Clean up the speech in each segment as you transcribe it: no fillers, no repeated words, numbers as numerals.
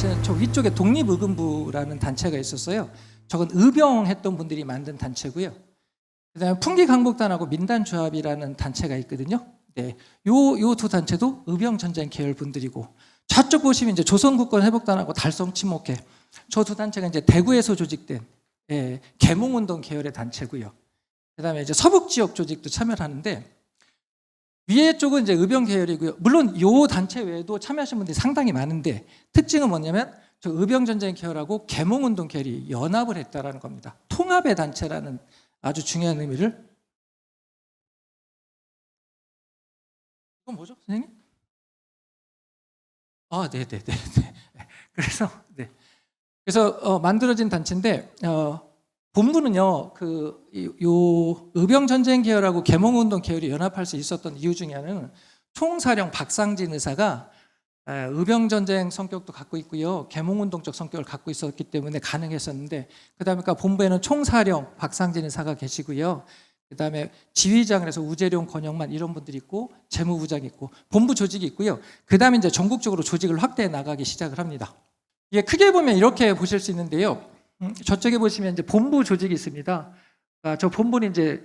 단체는 저 위쪽에 독립의금부라는 단체가 있었어요. 저건 의병했던 분들이 만든 단체고요. 그다음에 풍기강복단하고 민단조합이라는 단체가 있거든요. 네, 요 두 단체도 의병전쟁 계열 분들이고, 저쪽 보시면 이제 조선국권회복단하고 달성친목회, 저 두 단체가 이제 대구에서 조직된 계몽운동 계열의 단체고요. 그다음에 이제 서북 지역 조직도 참여를 하는데, 위에 쪽은 이제 의병 계열이고요. 물론 요 단체 외에도 참여하신 분들이 상당히 많은데, 특징은 뭐냐면 저 의병전쟁 계열하고 계몽운동 계열이 연합을 했다라는 겁니다. 통합의 단체라는 아주 중요한 의미를. 이건 뭐죠, 선생님? 네네네. 그래서 만들어진 단체인데, 본부는요, 요 의병전쟁 계열하고 계몽운동 계열이 연합할 수 있었던 이유 중에 하나는 총사령 박상진 의사가 의병전쟁 성격도 갖고 있고요, 계몽운동적 성격을 갖고 있었기 때문에 가능했었는데, 그다음에 본부에는 총사령 박상진 의사가 계시고요, 그다음에 지휘장을 해서 우재룡, 권영만 이런 분들이 있고, 재무부장이 있고, 본부 조직이 있고요. 그다음에 이제 전국적으로 조직을 확대해 나가기 시작을 합니다. 이게 크게 보면 이렇게 보실 수 있는데요. 저쪽에 보시면 이제 본부 조직이 있습니다. 저 본부는 이제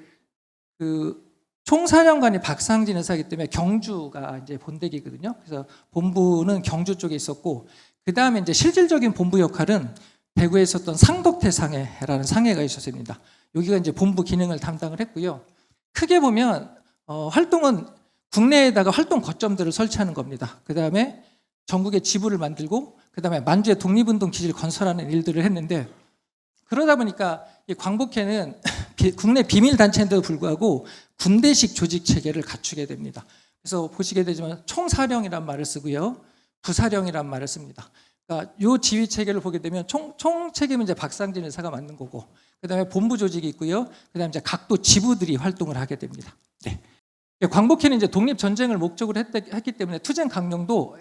그 총사령관이 박상진 의사이기 때문에 경주가 이제 본대기거든요. 그래서 본부는 경주 쪽에 있었고, 그 다음에 이제 실질적인 본부 역할은 대구에 있었던 상덕태 상해라는 상해가 있었습니다. 여기가 이제 본부 기능을 담당을 했고요. 크게 보면 활동은 국내에다가 활동 거점들을 설치하는 겁니다. 그 다음에 전국에 지부를 만들고, 그 다음에 만주에 독립운동 기지를 건설하는 일들을 했는데, 그러다 보니까 이 광복회는 국내 비밀단체인데도 불구하고 군대식 조직 체계를 갖추게 됩니다. 그래서 보시게 되지만 총사령이란 말을 쓰고요, 부사령이란 말을 씁니다. 그러니까 이 지휘 체계를 보게 되면 총 책임은 이제 박상진 의사가 만든 거고, 그다음에 본부 조직이 있고요, 그다음에 이제 각도 지부들이 활동을 하게 됩니다. 네. 광복회는 이제 독립 전쟁을 목적으로 했기 때문에 투쟁 강령도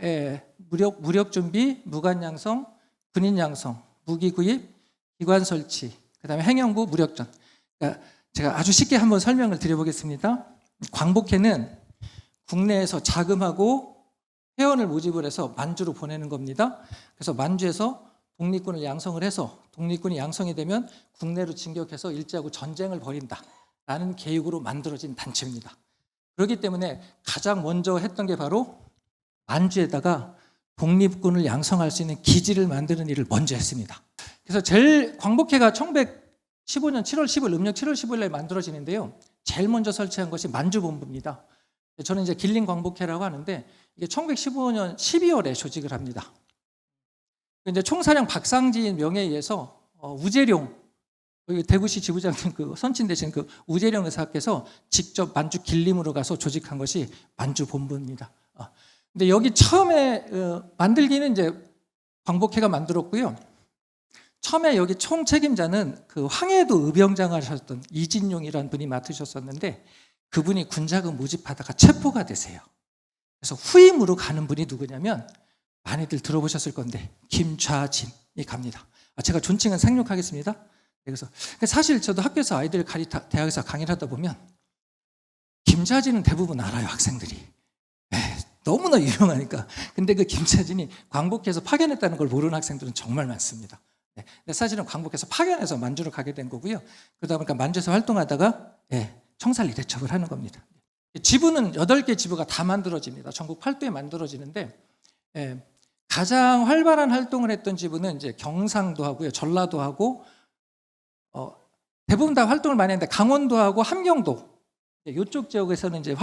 무력 준비, 무관 양성, 군인 양성, 무기 구입, 기관 설치, 그다음에 행영부 무력전. 그러니까 제가 아주 쉽게 한번 설명을 드려보겠습니다. 광복회는 국내에서 자금하고 회원을 모집을 해서 만주로 보내는 겁니다. 그래서 만주에서 독립군을 양성을 해서, 독립군이 양성이 되면 국내로 진격해서 일제하고 전쟁을 벌인다라는 계획으로 만들어진 단체입니다. 그렇기 때문에 가장 먼저 했던 게 바로 만주에다가 독립군을 양성할 수 있는 기지를 만드는 일을 먼저 했습니다. 그래서 제일 광복회가 1915년 7월 10일, 음력 7월 15일에 만들어지는데요, 제일 먼저 설치한 것이 만주본부입니다. 저는 이제 길림 광복회라고 하는데, 이게 1915년 12월에 조직을 합니다. 이제 총사령 박상진 명예에 의해서 우재룡, 대구시 지부장님 선친 되신 우재룡 의사께서 직접 만주 길림으로 가서 조직한 것이 만주본부입니다. 근데 여기 처음에 만들기는 이제 광복회가 만들었고요. 처음에 여기 총 책임자는 황해도 의병장을 하셨던 이진용이라는 분이 맡으셨었는데, 그분이 군자금 모집하다가 체포가 되세요. 그래서 후임으로 가는 분이 누구냐면, 많이들 들어보셨을 건데 김좌진이 갑니다. 제가 존칭은 생략하겠습니다. 그래서 사실 저도 학교에서 아이들 대학에서 강의를 하다 보면 김좌진은 대부분 알아요, 학생들이. 너무나 유명하니까. 근데 그 김좌진이 광복해서 파견했다는 걸 모르는 학생들은 정말 많습니다. 근데 사실은 광복해서 파견해서 만주로 가게 된 거고요. 그러다 보니까 만주에서 활동하다가 청살 이례첩을 하는 겁니다. 지부는 8개 지부가 다 만들어집니다. 전국 8도에 만들어지는데, 가장 활발한 활동을 했던 지부는 이제 경상도 하고요, 전라도 하고, 대부분 다 활동을 많이 했는데 강원도 하고 함경도, 이쪽 지역에서는 이제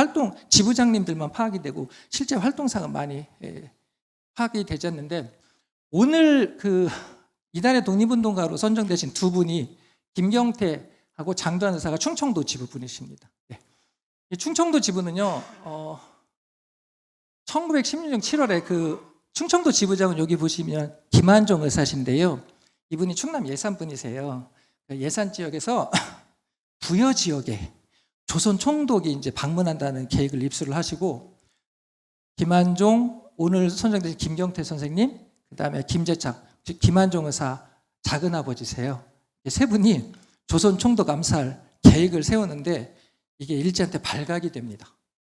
지부장님들만 파악이 되고 실제 활동상은 많이 파악이 되지 않는데, 오늘 이달의 독립운동가로 선정되신 두 분이 김경태하고 장도환 의사가 충청도 지부 분이십니다. 충청도 지부는요, 1916년 7월에 충청도 지부장은 여기 보시면 김한종 의사신데요, 이분이 충남 예산 분이세요. 예산 지역에서 부여 지역에 조선 총독이 이제 방문한다는 계획을 입수를 하시고, 김한종, 오늘 선정되신 김경태 선생님, 그다음에 김재창, 김한종 의사 작은 아버지세요. 세 분이 조선 총독 암살 계획을 세우는데, 이게 일제한테 발각이 됩니다.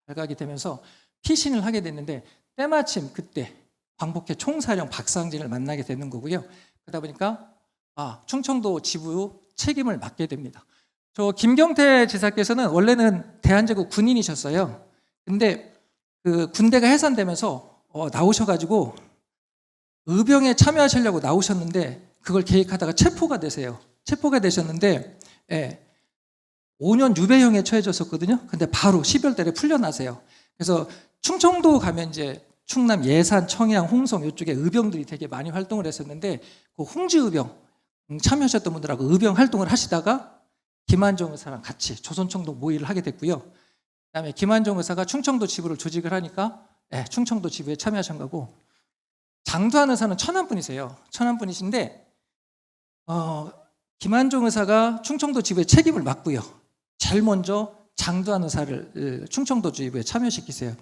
발각이 되면서 피신을 하게 됐는데, 때마침 그때 광복회 총사령 박상진을 만나게 되는 거고요. 그러다 보니까 충청도 지부 책임을 맡게 됩니다. 저 김경태 지사께서는 원래는 대한제국 군인이셨어요. 근데 그 군대가 해산되면서 나오셔가지고 의병에 참여하시려고 나오셨는데 그걸 계획하다가 체포가 되세요. 체포가 되셨는데 5년 유배형에 처해졌었거든요. 근데 바로 12월 달에 풀려나세요. 그래서 충청도 가면 이제 충남 예산, 청양, 홍성 이쪽에 의병들이 되게 많이 활동을 했었는데 그 홍지의병 참여하셨던 분들하고 의병 활동을 하시다가 김한종 의사랑 같이 조선총독 모의를 하게 됐고요. 그다음에 김한종 의사가 충청도 지부를 조직을 하니까 충청도 지부에 참여하신 거고, 장두환 의사는 천안 분이세요. 천안 분이신데 김한종 의사가 충청도 지부의 책임을 맡고요. 제일 먼저 장두환 의사를 충청도 지부에 참여시키세요.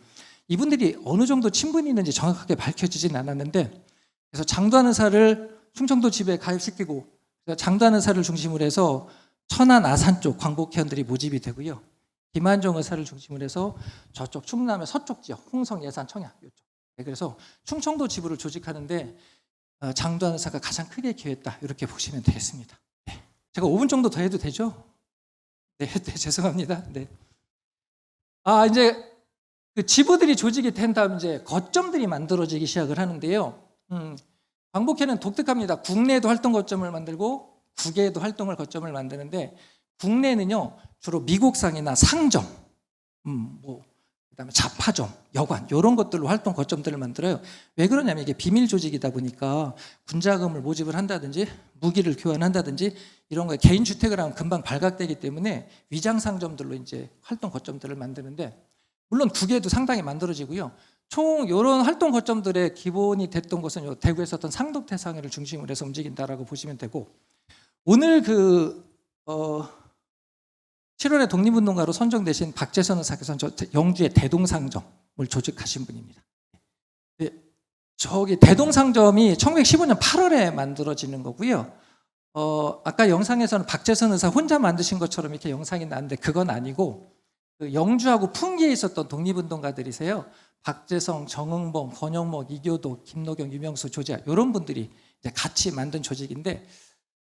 이분들이 어느 정도 친분이 있는지 정확하게 밝혀지진 않았는데, 그래서 장두환 의사를 충청도 지부에 가입시키고 장두환 의사를 중심으로 해서 천안 아산 쪽 광복회원들이 모집이 되고요. 김한종 의사를 중심으로 해서 저쪽 충남의 서쪽 지역 홍성, 예산, 청양 이쪽. 그래서 충청도 지부를 조직하는데 장두환 의사가 가장 크게 기여했다, 이렇게 보시면 되겠습니다. 제가 5분 정도 더 해도 되죠? 네, 죄송합니다. 네. 이제 그 지부들이 조직이 된 다음 이제 거점들이 만들어지기 시작을 하는데요. 광복회는 독특합니다. 국내에도 활동 거점을 만들고 국외에도 활동을 거점을 만드는데, 국내는요 주로 미국상이나 상점, 그다음에 잡화점, 여관 이런 것들로 활동 거점들을 만들어요. 왜 그러냐면 이게 비밀 조직이다 보니까 군자금을 모집을 한다든지 무기를 교환한다든지 이런 거에 개인 주택을 하면 금방 발각되기 때문에 위장 상점들로 이제 활동 거점들을 만드는데, 물론 국외에도 상당히 만들어지고요. 총 이런 활동 거점들의 기본이 됐던 것은 대구에 있었던 상덕태상회를 중심으로 해서 움직인다라고 보시면 되고, 오늘 7월에 독립운동가로 선정되신 박재선 의사께서는 영주의 대동상점을 조직하신 분입니다. 저기 대동상점이 1915년 8월에 만들어지는 거고요. 아까 영상에서는 박재선 의사 혼자 만드신 것처럼 이렇게 영상이 나는데 그건 아니고, 그 영주하고 풍기에 있었던 독립운동가들이세요. 박재성, 정응봉, 권영목, 이교도, 김노경, 유명수, 조재하 이런 분들이 이제 같이 만든 조직인데,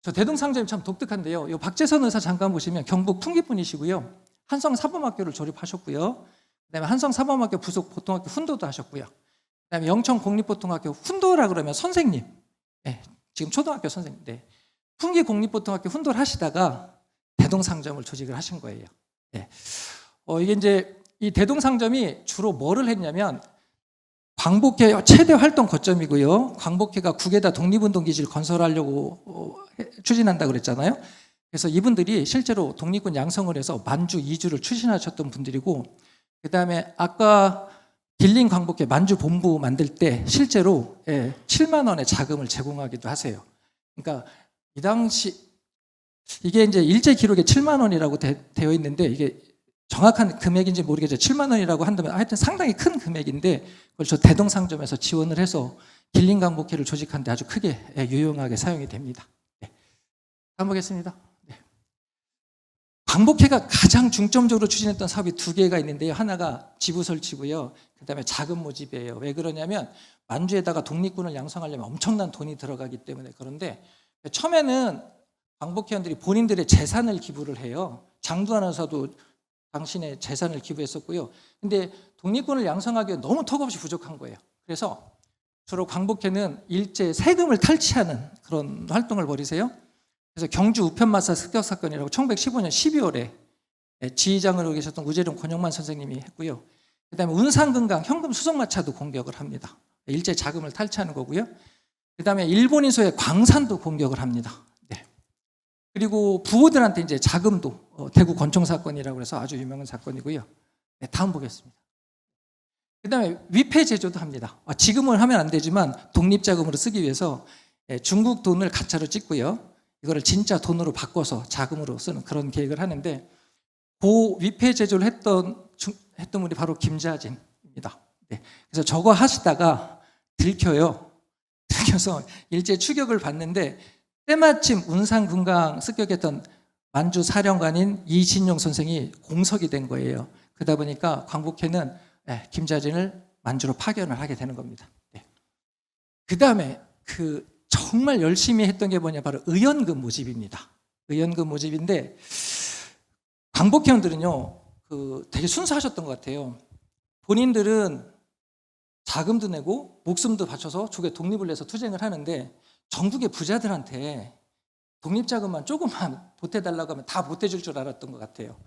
저 대동상점이 참 독특한데요. 이 박재선 의사 잠깐 보시면 경북 풍기 분이시고요. 한성사범학교를 졸업하셨고요. 그다음에 한성사범학교 부속 보통학교 훈도도 하셨고요. 그다음에 영천공립보통학교 훈도라 그러면 선생님, 지금 초등학교 선생님, 풍기 공립보통학교 훈도를 하시다가 대동상점을 조직을 하신 거예요. 이게 이제 이 대동상점이 주로 뭐를 했냐면, 광복회 최대 활동 거점이고요. 광복회가 국에다 독립운동기지를 건설하려고 추진한다고 그랬잖아요. 그래서 이분들이 실제로 독립군 양성을 해서 만주 이주를 추진하셨던 분들이고, 그 다음에 아까 딜링 광복회 만주 본부 만들 때 실제로 7만 원의 자금을 제공하기도 하세요. 그러니까 이 당시 이게 이제 일제 기록에 7만 원이라고 되어 있는데, 이게 정확한 금액인지 모르겠죠. 7만 원이라고 한다면 하여튼 상당히 큰 금액인데, 그걸 저 대동상점에서 지원을 해서 딜링 광복회를 조직한 데 아주 크게 유용하게 사용이 됩니다. 다음 보겠습니다. 광복회가 가장 중점적으로 추진했던 사업이 두 개가 있는데요. 하나가 지부 설치고요. 그다음에 자금 모집이에요. 왜 그러냐면 만주에다가 독립군을 양성하려면 엄청난 돈이 들어가기 때문에. 그런데 처음에는 광복회원들이 본인들의 재산을 기부를 해요. 장두환 의사도 당신의 재산을 기부했었고요. 근데 독립군을 양성하기에 너무 턱없이 부족한 거예요. 그래서 주로 광복회는 일제 세금을 탈취하는 그런 활동을 벌이세요. 그래서 경주 우편마사 습격 사건이라고 1915년 12월에 지휘장으로 계셨던 우재룡 권영만 선생님이 했고요. 그다음에 운상금강 현금 수송마차도 공격을 합니다. 일제 자금을 탈취하는 거고요. 그다음에 일본인 소의 광산도 공격을 합니다. 그리고 부호들한테 이제 자금도 대구 권총 사건이라고 해서 아주 유명한 사건이고요. 다음 보겠습니다. 그다음에 위패 제조도 합니다. 지금은 하면 안 되지만 독립자금으로 쓰기 위해서 중국 돈을 가짜로 찍고요. 이거를 진짜 돈으로 바꿔서 자금으로 쓰는 그런 계획을 하는데, 그 위패 제조를 했던 분이 바로 김자진입니다. 그래서 저거 하시다가 들켜요. 들켜서 일제 추격을 받는데, 때마침 운상금강 습격했던 만주 사령관인 이신용 선생이 공석이 된 거예요. 그러다 보니까 광복회는 김자진을 만주로 파견을 하게 되는 겁니다. 그다음에 정말 열심히 했던 게 뭐냐, 바로 의연금 모집입니다. 의연금 모집인데 광복회원들은요 되게 순수하셨던 것 같아요. 본인들은 자금도 내고 목숨도 바쳐서 조계 독립을 내서 투쟁을 하는데 전국의 부자들한테 독립자금만 조금만 보태달라고 하면 다 보태줄 줄 알았던 것 같아요.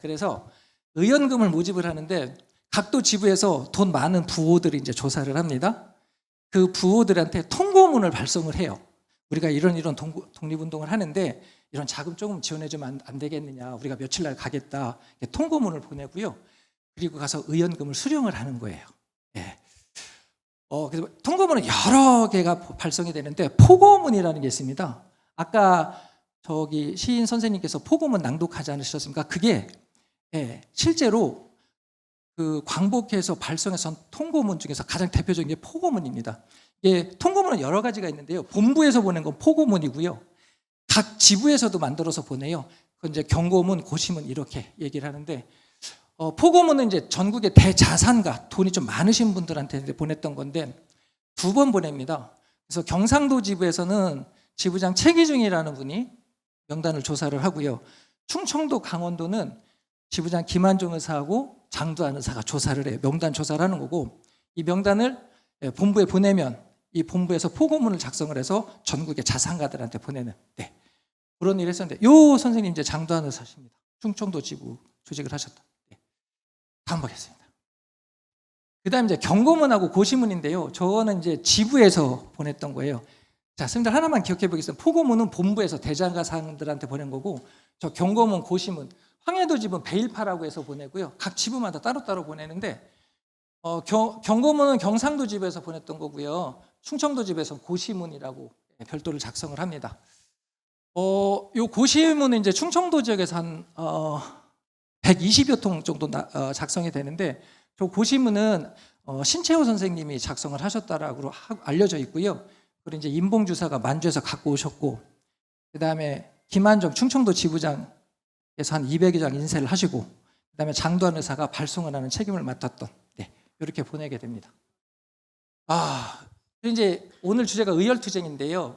그래서 의연금을 모집을 하는데 각도 지부에서 돈 많은 부호들이 이제 조사를 합니다. 그 부호들한테 통보문을 발송을 해요. 우리가 이런 독립운동을 하는데 이런 자금 조금 지원해주면 안 되겠느냐, 우리가 며칠 날 가겠다, 통보문을 보내고요. 그리고 가서 의연금을 수령을 하는 거예요. 예. 그래서 통보문은 여러 개가 발송이 되는데 포고문이라는 게 있습니다. 아까 저기 시인 선생님께서 포고문 낭독하지 않으셨습니까? 그게 실제로 그 광복회에서 발송해서 통고문 중에서 가장 대표적인 게 포고문입니다. 통고문은 여러 가지가 있는데요. 본부에서 보낸 건 포고문이고요. 각 지부에서도 만들어서 보내요. 그건 이제 경고문, 고시문 이렇게 얘기를 하는데 포고문은 이제 전국의 대자산가, 돈이 좀 많으신 분들한테 보냈던 건데 2번 보냅니다. 그래서 경상도 지부에서는 지부장 최기중이라는 분이 명단을 조사를 하고요. 충청도, 강원도는 지부장 김한종 의사하고 장두환 의사가 조사를 해요. 명단 조사를 하는 거고, 이 명단을 본부에 보내면 이 본부에서 포고문을 작성을 해서 전국의 자산가들한테 보내는 그런 일을 했었는데, 요 선생님 이제 장두환 의사십니다. 충청도 지부 조직을 하셨다. 다음 보겠습니다. 그 다음에 이제 경고문하고 고시문인데요. 저거는 이제 지부에서 보냈던 거예요. 자, 선생님들 하나만 기억해 보겠습니다. 포고문은 본부에서 대장가상들한테 보낸 거고, 저 경고문, 고시문, 황해도 지부는 배일파라고 해서 보내고요. 각 지부마다 따로따로 보내는데 경고문은 경상도 지부에서 보냈던 거고요. 충청도 지부에서 고시문이라고 별도를 작성을 합니다. 요 고시문은 이제 충청도 지역에서 한 120여 통 정도 작성이 되는데, 저 고시문은 신채호 선생님이 작성을 하셨다라고 알려져 있고요. 그리고 이제 임봉주사가 만주에서 갖고 오셨고, 그 다음에 김한정 충청도 지부장에서 한 200여 장 인쇄를 하시고, 그 다음에 장두환 의사가 발송을 하는 책임을 맡았던, 이렇게 보내게 됩니다. 그리고 이제 오늘 주제가 의열투쟁인데요.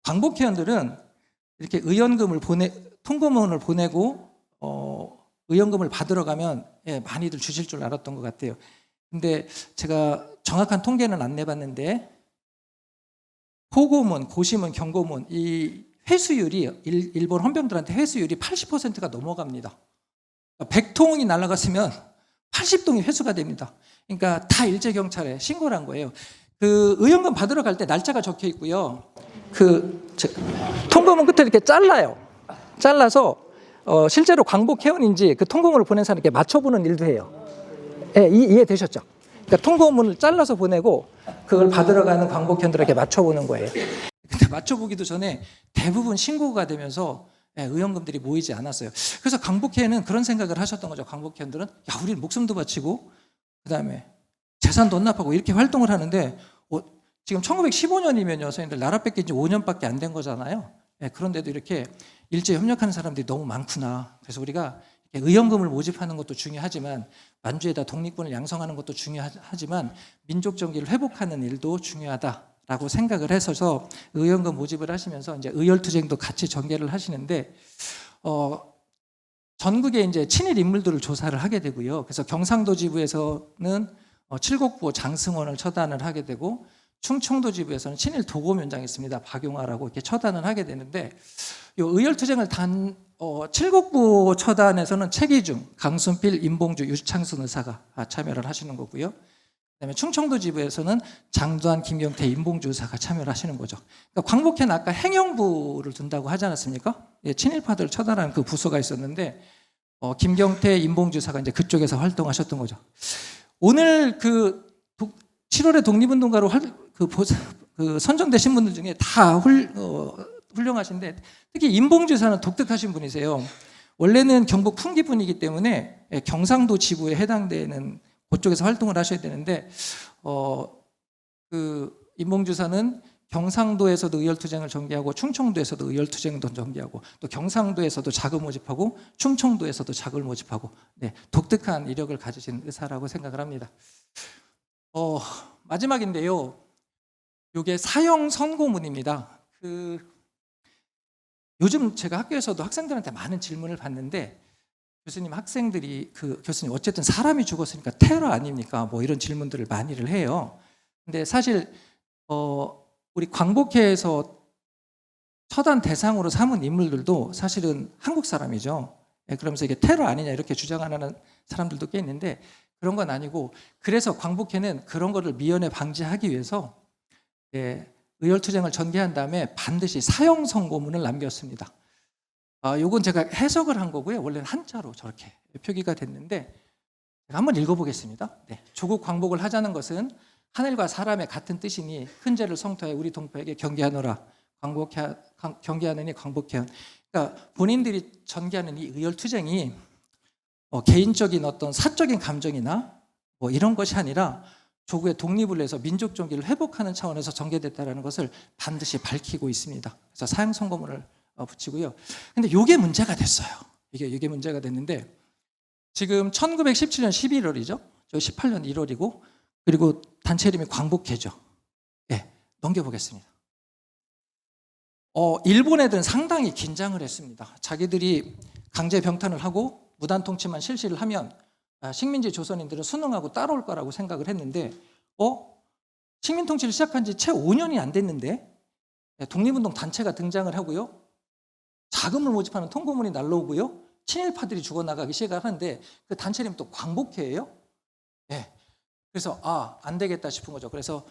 광복회원들은 이렇게 의연금을 통고문을 보내고 의연금을 받으러 가면 많이들 주실 줄 알았던 것 같아요. 근데 제가 정확한 통계는 안 내봤는데 포고문, 고시문, 경고문 이 회수율이 일본 헌병들한테 회수율이 80%가 넘어갑니다. 100통이 날아갔으면 80통이 회수가 됩니다. 그러니까 다 일제경찰에 신고를 한 거예요. 그 의연금 받으러 갈 때 날짜가 적혀 있고요. 통고문 끝에 이렇게 잘라서 실제로 광복회원인지 그 통고문을 보낸 사람에게 맞춰보는 일도 해요. 이해되셨죠? 그러니까 통고문을 잘라서 보내고 그걸 받으러 가는 광복회원들에게 맞춰보는 거예요. 근데 맞춰보기도 전에 대부분 신고가 되면서 의원금들이 모이지 않았어요. 그래서 광복회는 그런 생각을 하셨던 거죠. 광복회원들은 우리는 목숨도 바치고 그다음에 재산도 헌납하고 이렇게 활동을 하는데 지금 1915년이면요, 선생님들 나라 뺏긴 지 5년밖에 안 된 거잖아요. 그런데도 이렇게 일제에 협력하는 사람들이 너무 많구나. 그래서 우리가 의연금을 모집하는 것도 중요하지만 만주에다 독립군을 양성하는 것도 중요하지만 민족 정기를 회복하는 일도 중요하다라고 생각을 해서 의연금 모집을 하시면서 이제 의열투쟁도 같이 전개를 하시는데 전국에 이제 친일 인물들을 조사를 하게 되고요. 그래서 경상도 지부에서는 칠곡부 장승원을 처단을 하게 되고 충청도 지부에서는 친일 도고면장이 있습니다. 박용화라고 이렇게 처단을 하게 되는데 이 의열투쟁을 칠곡부 처단에서는 최기중, 강순필, 임봉주, 유창순 의사가 참여를 하시는 거고요. 그다음에 충청도 지부에서는 장두환, 김경태, 임봉주 의사가 참여를 하시는 거죠. 그러니까 광복회는 아까 행영부를 둔다고 하지 않았습니까? 친일파들을 처단하는 그 부서가 있었는데 김경태, 임봉주 의사가 이제 그쪽에서 활동하셨던 거죠. 오늘 7월의 독립운동가로 선정되신 분들 중에 다 훌륭하신데 특히 임봉주 의사는 독특하신 분이세요. 원래는 경북 풍기 분이기 때문에 경상도 지부에 해당되는 그쪽에서 활동을 하셔야 되는데 임봉주 의사는 경상도에서도 의열투쟁을 전개하고 충청도에서도 의열투쟁도 전개하고 또 경상도에서도 작을 모집하고 충청도에서도 작을 모집하고 독특한 이력을 가지신 의사라고 생각을 합니다. 마지막인데요. 이게 사형 선고문입니다. 요즘 제가 학교에서도 학생들한테 많은 질문을 받는데, 교수님, 학생들이 교수님 어쨌든 사람이 죽었으니까 테러 아닙니까? 뭐 이런 질문들을 많이를 해요. 근데 사실 우리 광복회에서 처단 대상으로 삼은 인물들도 사실은 한국 사람이죠. 그러면서 이게 테러 아니냐 이렇게 주장하는 사람들도 꽤 있는데, 그런 건 아니고, 그래서 광복회는 그런 거를 미연에 방지하기 위해서 의열투쟁을 전개한 다음에 반드시 사형 선고문을 남겼습니다. 요건 제가 해석을 한 거고요. 원래는 한자로 저렇게 표기가 됐는데, 제가 한번 읽어보겠습니다. 조국 광복을 하자는 것은 하늘과 사람의 같은 뜻이니 큰 죄를 성토해 우리 동포에게 경계하노라. 경계하느니 광복해연. 그러니까 본인들이 전개하는 이 의열투쟁이 개인적인 어떤 사적인 감정이나 뭐 이런 것이 아니라 조국의 독립을 위해서 민족 정기를 회복하는 차원에서 전개됐다는 것을 반드시 밝히고 있습니다. 그래서 사형 선고문을 붙이고요. 근데 이게 문제가 됐어요. 이게 문제가 됐는데, 지금 1917년 11월이죠. 저 18년 1월이고, 그리고 단체 이름이 광복회죠. 넘겨보겠습니다. 일본 애들은 상당히 긴장을 했습니다. 자기들이 강제 병탄을 하고 무단 통치만 실시를 하면 식민지 조선인들은 순응하고 따라올 거라고 생각을 했는데, 식민 통치를 시작한 지 채 5년이 안 됐는데 독립운동 단체가 등장을 하고요. 자금을 모집하는 통고문이 날라오고요. 친일파들이 죽어나가기 시작하는데, 그 단체 이름이 또 광복회예요. 그래서 안 되겠다 싶은 거죠. 그래서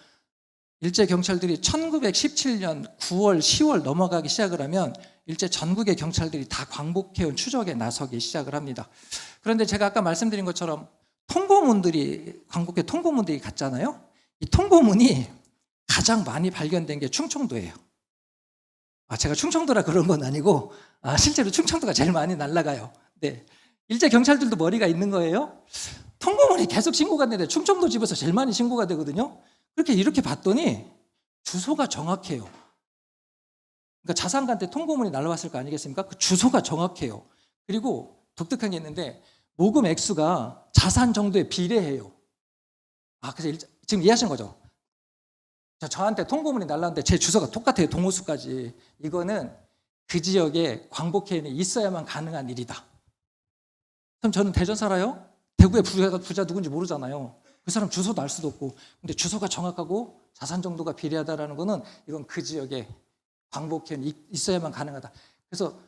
일제 경찰들이 1917년 9월, 10월 넘어가기 시작을 하면 일제 전국의 경찰들이 다 광복회원 추적에 나서기 시작을 합니다. 그런데 제가 아까 말씀드린 것처럼 광복회 통고문들이 갔잖아요. 이 통고문이 가장 많이 발견된 게 충청도예요. 제가 충청도라 그런 건 아니고 실제로 충청도가 제일 많이 날아가요. 일제 경찰들도 머리가 있는 거예요. 통고문이 계속 신고가 되는데 충청도 집에서 제일 많이 신고가 되거든요. 이렇게 봤더니 주소가 정확해요. 그러니까 자산가한테 통고문이 날라왔을 거 아니겠습니까? 그 주소가 정확해요. 그리고 독특한 게 있는데, 모금 액수가 자산 정도에 비례해요. 그래서 지금 이해하신 거죠? 저한테 통고문이 날라왔는데 제 주소가 똑같아요. 동호수까지. 이거는 그 지역에 광복회에는 있어야만 가능한 일이다. 그럼 저는 대전 살아요? 대구의 부자 누군지 모르잖아요. 그 사람 주소도 알 수도 없고. 근데 주소가 정확하고 자산 정도가 비례하다라는 거는 이건 그 지역에 광복회는 있어야만 가능하다. 그래서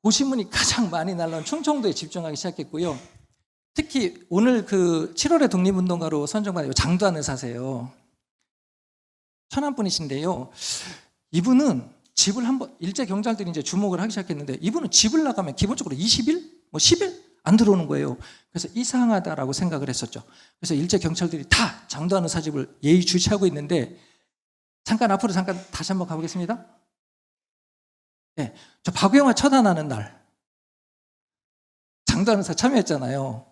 고시문이 가장 많이 날라온 충청도에 집중하기 시작했고요. 특히 오늘 7월의 독립운동가로 선정받은 장두환 의사세요. 천안 분이신데요. 이분은 집을 일제 경찰들이 이제 주목을 하기 시작했는데, 이분은 집을 나가면 기본적으로 20일, 10일 안 들어오는 거예요. 그래서 이상하다라고 생각을 했었죠. 그래서 일제 경찰들이 다 장두환 의사 집을 예의주시하고 있는데, 앞으로 다시 한번 가보겠습니다. 저 박영화 처단하는 날 장두환 의사 참여했잖아요.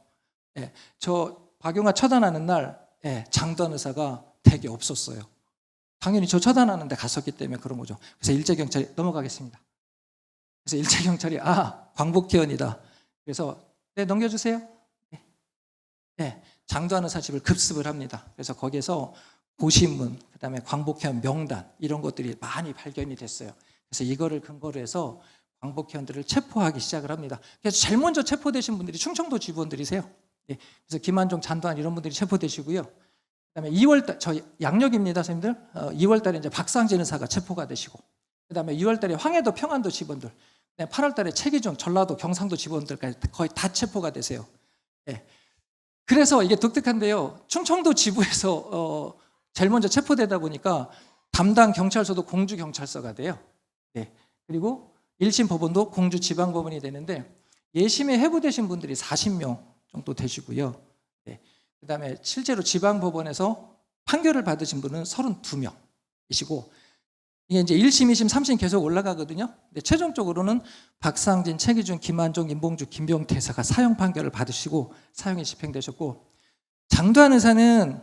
저 박영화 처단하는 날 장두환 의사가 댁에 없었어요. 당연히 저 처단하는데 갔었기 때문에 그런 거죠. 그래서 일제 경찰이 넘어가겠습니다. 그래서 일제 경찰이 광복회원이다. 그래서 넘겨주세요. 장두환 의사 집을 급습을 합니다. 그래서 거기에서 고시문, 그다음에 광복회원 명단 이런 것들이 많이 발견이 됐어요. 그래서 이거를 근거로 해서 광복회원들을 체포하기 시작을 합니다. 그래서 제일 먼저 체포되신 분들이 충청도 지부원들이세요. 그래서 김한종, 잔도안 이런 분들이 체포되시고요. 그다음에 2월달, 저 양력입니다, 선생님들. 2월달에 이제 박상진 의사가 체포가 되시고, 그다음에 6월달에 황해도, 평안도 지부원들, 8월달에 최기중, 전라도, 경상도 지부원들까지 거의 다 체포가 되세요. 그래서 이게 독특한데요. 충청도 지부에서 제일 먼저 체포되다 보니까 담당 경찰서도 공주 경찰서가 돼요. 그리고 1심 법원도 공주 지방법원이 되는데, 예심에 해부되신 분들이 40명 정도 되시고요. 그다음에 실제로 지방법원에서 판결을 받으신 분은 32명이시고, 이게 이제 1심, 2심, 3심 계속 올라가거든요. 근데 최종적으로는 박상진, 최기중, 김한종, 임봉주, 김병태 의사가 사형 판결을 받으시고 사형이 집행되셨고, 장두환 의사는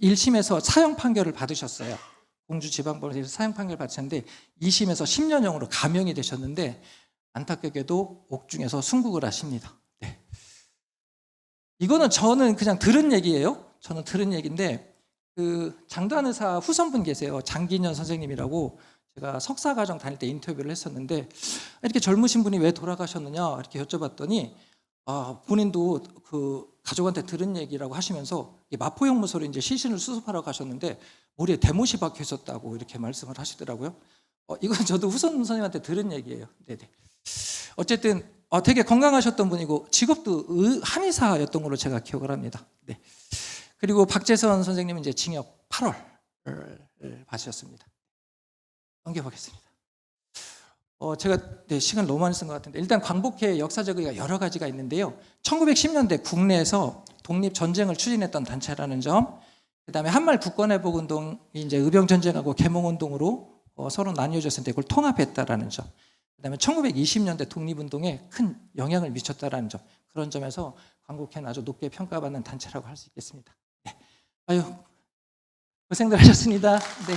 1심에서 사형 판결을 받으셨어요. 공주지방법원에서 사형 판결을 받으셨는데 2심에서 10년형으로 감형이 되셨는데, 안타깝게도 옥중에서 순국을 하십니다. 이거는 저는 그냥 들은 얘기예요. 저는 들은 얘기인데, 그 장도환 의사 후손분 계세요. 장기년 선생님이라고 제가 석사과정 다닐 때 인터뷰를 했었는데 이렇게 젊으신 분이 왜 돌아가셨느냐 이렇게 여쭤봤더니 본인도 그 가족한테 들은 얘기라고 하시면서 마포형무소로 이제 시신을 수습하러 가셨는데 머리에 대못이 박혀 있었다고 이렇게 말씀을 하시더라고요. 이건 저도 후손 선생님한테 들은 얘기예요. 네네. 어쨌든 되게 건강하셨던 분이고 직업도 한의사였던 걸로 제가 기억을 합니다. 네. 그리고 박재선 선생님은 이제 징역 8월을 받으셨습니다. 넘겨보겠습니다. 제가 시간 너무 많이 쓴 것 같은데 일단 광복회 역사적 의미가 여러 가지가 있는데요. 1910년대 국내에서 독립전쟁을 추진했던 단체라는 점, 그다음에 한말 국권회복 운동이 이제 의병전쟁하고 개몽운동으로 서로 나뉘어졌을 때 그걸 통합했다라는 점, 그다음에 1920년대 독립운동에 큰 영향을 미쳤다라는 점, 그런 점에서 광복회는 아주 높게 평가받는 단체라고 할 수 있겠습니다. 네. 아유 고생들 하셨습니다. 네.